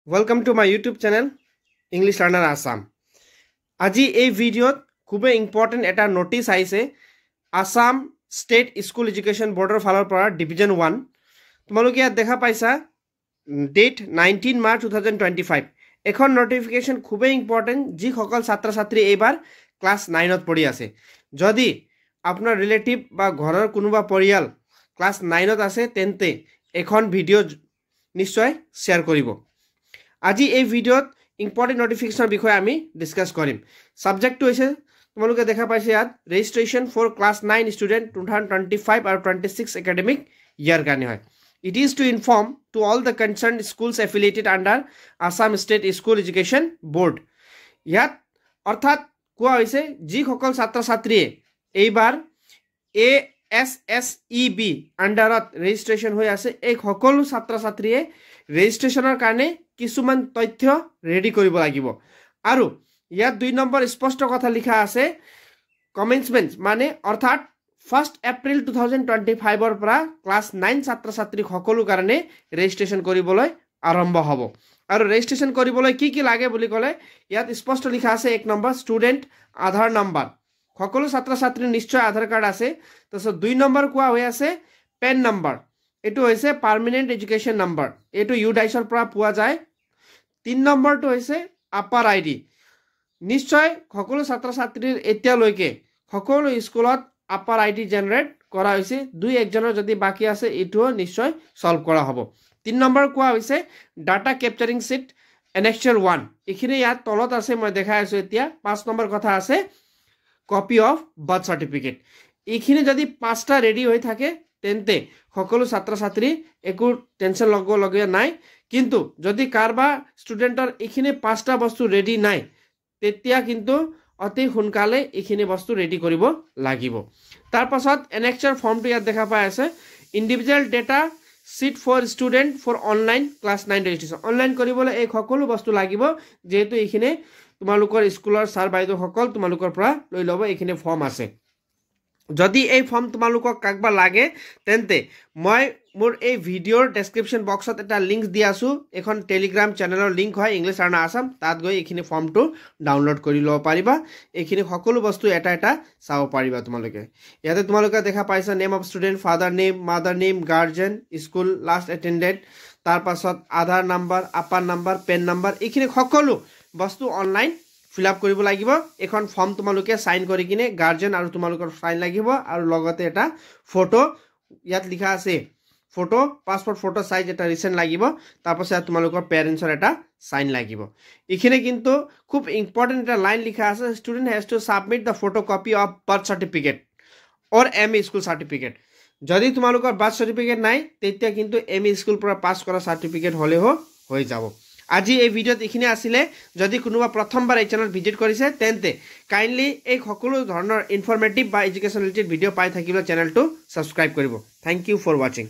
Welcome to my YouTube channel English Learner Assam. আজি এই ভিডিওত খুবই ইম্পর্টেন্ট এটা নোটিস আইছে আসাম স্টেট স্কুল এডুকেশন বোৰ্ডৰ ফালৰ পৰা ডিভিজন 1 তোমালোকে ইয়াত দেখা পাইছা ডেট 19 মাৰ্চ 2025 এখন নোটিফিকেশন খুবই ইম্পৰ্টেন্ট যি সকল ছাত্ৰ ছাত্ৰী এইবাৰ ক্লাস 9 ত পঢ়ি আছে যদি আপোনাৰ ৰিলেটিভ বা ঘৰৰ কোনোবা পৰিয়াল ক্লাস 9 ত আছে তেন্তে এখন ভিডিও নিশ্চয় শেয়াৰ কৰিব আজি এই ভিডিওত ইম্পৰ্টেন্ট নোটিফিকেশনৰ বিষয়ে আমি ডিসকাস কৰিম সাবজেক্টটো হৈছে তোমালোকে দেখা পাইছে ইয়াত ৰেজিষ্ট্ৰেচন ফৰ ক্লাস 9 ষ্টুডেন্ট 2025 আৰু 26 একাডেমিক ইয়াৰ কাৰণে হয় It is to inform to all the concerned schools affiliated under Assam State School Education Board ইয়াত অৰ্থাৎ কোৱা হৈছে যি সকল ছাত্ৰ ছাত্ৰীয়ে এইবাৰ ASSEB আন্ডাৰত ৰেজিষ্ট্ৰেচন হৈ আছে এই সকলো ছাত্ৰ ছাত্ৰীয়ে ৰেজিষ্ট্ৰেচনৰ কাৰণে কিছুমান তথ্য ৰেডি কৰিব লাগিব আৰু ইয়াত 2 নম্বৰ স্পষ্ট কথা লিখা আছে কমেন্সমেন্ট মানে অৰ্থাৎ 1 এপ্ৰিল 2025 ৰ পৰা ক্লাস 9 ছাত্ৰ ছাত্ৰী সকলো কাৰণে ৰেজিষ্ট্ৰেচন কৰিবলৈ আৰম্ভ হ'ব আৰু ৰেজিষ্ট্ৰেচন কৰিবলৈ কি লাগে বুলি ক'লে ইয়াত স্পষ্ট লিখা আছে 1 নম্বৰ ষ্টুডেন্ট আধাৰ নম্বৰ সকলো ছাত্ৰ ছাত্ৰী নিশ্চয় আধাৰ কাৰ্ড আছে তাৰছত 2 নম্বৰ কোৱা হৈ আছে পেন নম্বৰ এটো হৈছে পাৰ্মানেন্ট এডুকেশন নম্বৰ এটো ইউডাইছৰ পৰা পোৱা যায় 3 নম্বৰটো হৈছে আপাৰ আইডি নিশ্চয় সকলো ছাত্ৰ ছাত্ৰীৰ এতিয়ালৈকে সকলো স্কুলত আপাৰ আইডি জেনাৰেট কৰা হৈছে 2-1 জনৰ যদি বাকি আছে এটো নিশ্চয় সলভ কৰা হ'ব 3 নম্বৰ কোৱা হৈছে ডাটা ক্যাপচাৰিং শীট এনেক্সাৰ 1 এখিনি ইয়াত তলত আছে মই দেখাই আছো এতিয়া 5 নম্বৰ কথা আছে কপি অফ বাৰ্থ সাৰ্টিফিকেট এখিনি যদি 5টা ৰেডি হৈ থাকে তেন্তে সকলো ছাত্ৰ ছাত্ৰী একো টেনশন লগ লগিয়া নাই কিন্তু যদি কাৰবা স্টুডেন্টৰ এখিনি 5টা বস্তু ৰেডি নাই তেতিয়া কিন্তু অতি সোনকালে এখিনি বস্তু ৰেডি কৰিব লাগিব তাৰ পাছত এনেক্সাৰ ফৰ্মটো ইয়াত দেখা পাই আছে individual data sheet for student for online class 9 registration online কৰিবলৈ এই সকলো বস্তু লাগিব যেহেতু এখিনি তোমালোকৰ স্কুলৰ স্যাৰ বাইদেউ সকল তোমালোকৰ পৰা লৈ লব এখিনি ফৰ্ম আছে যদি এই ফৰ্ম তোমালোকক কাকবা লাগে তেন্তে মই মোৰ এই ভিডিওৰ ডেসক্ৰিপশন বক্সত এটা লিংক দি আছো এখন টেলিগ্ৰাম চ্যানেলৰ লিংক হয় ইংলিশ লাৰ্নাৰ আসাম তাত গৈ এখিনি ফৰ্মটো ডাউনলোড কৰি লব পাৰিবা এখিনি সকলো বস্তু এটা এটা চাও পাৰিবা তোমালোকে ইয়াতে তোমালোকে দেখা পাইছা name of student father name mother name guardian school last attended তাৰ পাছত Aadhaar number APAAR number PEN number এখিনি সকলো বস্তু অনলাইন fill up কৰিব লাগিব এখন ফৰ্ম তোমালোকে সাইন কৰি কিনে গাৰ্জিয়ান আৰু তোমালোকৰ সাইন লাগিব আৰু লগতে এটা ফটো ইয়াত লিখা আছে ফটো পাসপোৰ্ট ফটো সাইজ এটা ৰিসেন্ট লাগিব তাৰপাছত তোমালোকৰ পেৰেন্টছৰ এটা সাইন লাগিব এখানে কিন্তু খুব ইম্পর্টেন্ট এটা লাইন লিখা আছে student has to submit the photocopy of birth certificate or MA school certificate যদি তোমালোকৰ বাৰ্থ সাৰ্টিফিকেট নাই তেতিয়া কিন্তু এমএ স্কুল পৰা পাস কৰা সার্টিফিকেট হলেও হৈ যাব আজি এই ভিডিওত এখিনি আছিলে যদি কোনোবা প্ৰথমবাৰ এই চ্যানেল ভিজিট কৰিছে তেন্তে কাইন্ডলি এই সকলো ধৰণৰ ইনফৰমেটিভ বা এডুকেশন ৰিলেটেড ভিডিও পাই থাকিবলৈ চ্যানেলটো সাবস্ক্ৰাইব কৰিব থ্যাংক ইউ ফৰ ওয়াচিং